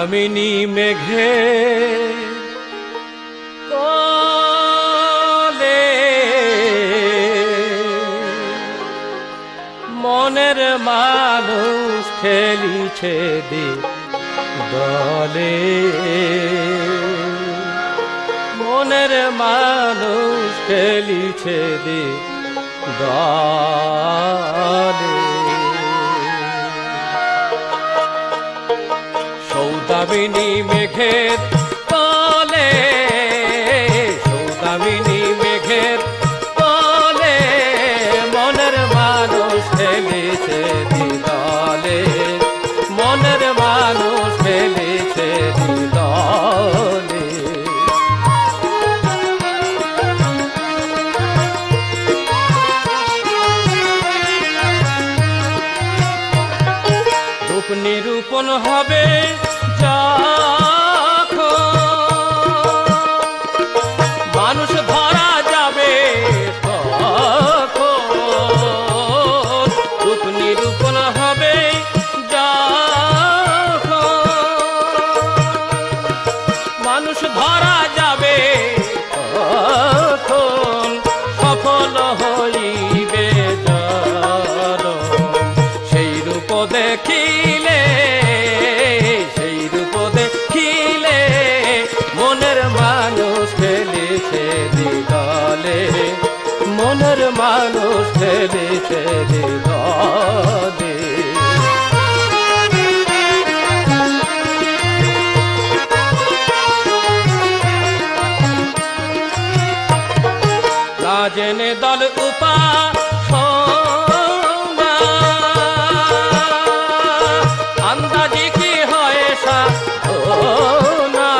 সৌদামিনী মেঘে কোলে মনের মানুষ খেলিছে দলে, মনের মানুষ খেলিছে দলে। সৌদামিনী মেঘের কোলে, সৌদামিনী মেঘের কোলে মনের মানুষ খেলিছে দলে, মনের মানুষ খেলিছে দলে। রূপ নিরূপণ হবে মানুষ ধরা যাবে রূপ নিরূপণ হবে মানুষ ধরা যাবে সফল হইবে সেই রূপ দেখিলে, সেই রূপ দেখিলে মনের মানুষ খেলিছে দলে, মনের মানুষ খেলিছে দলে। না জেনে দল উপাসনা আন্দাজি কি হয় সাধনা,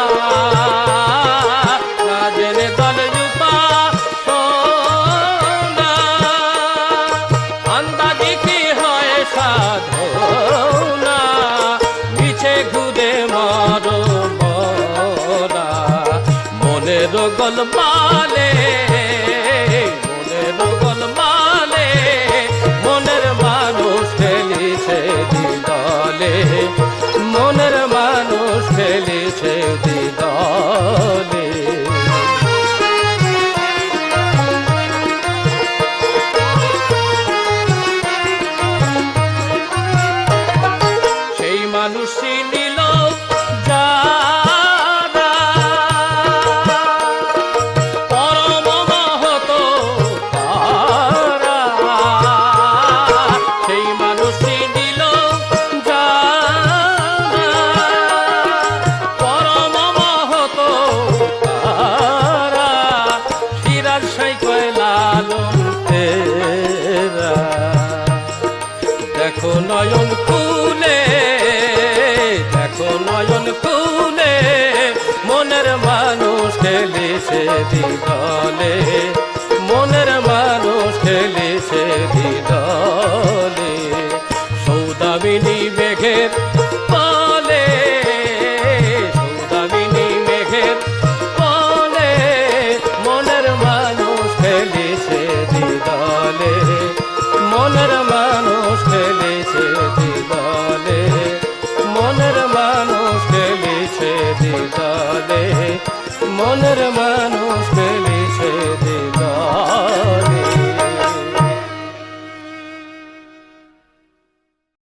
না জেনে দল উপাসনা আন্দাজি কি হয় সাধনা, মিছে ঘুরে মারো মরা মনের গোলমালে, মনের গোলমালে মনের মানুষ খেলিছে দলে, মনের মানুষ খেলিছে দলে। সেই মানুষই নিল যারা পরম মহত তারা, সেই মানুষই নিল যারা পরম মহত তারা, সিরাজ সাই কয়লালম তেরা। দেখো নয়ন খুলে, দেখো নয়ন খুলে মনের মানুষ খেলিছে দলে, মনের মানুষ খেলিছে দলে। সৌদামিনী মেঘের কোলে, সৌদামিনী মেঘের কোলে মনের মানুষ খেলিছে দলে, মনের মানুষ খেলিছে দলে, মনের মানুষ খেলিছে দলে, মনের মানুষ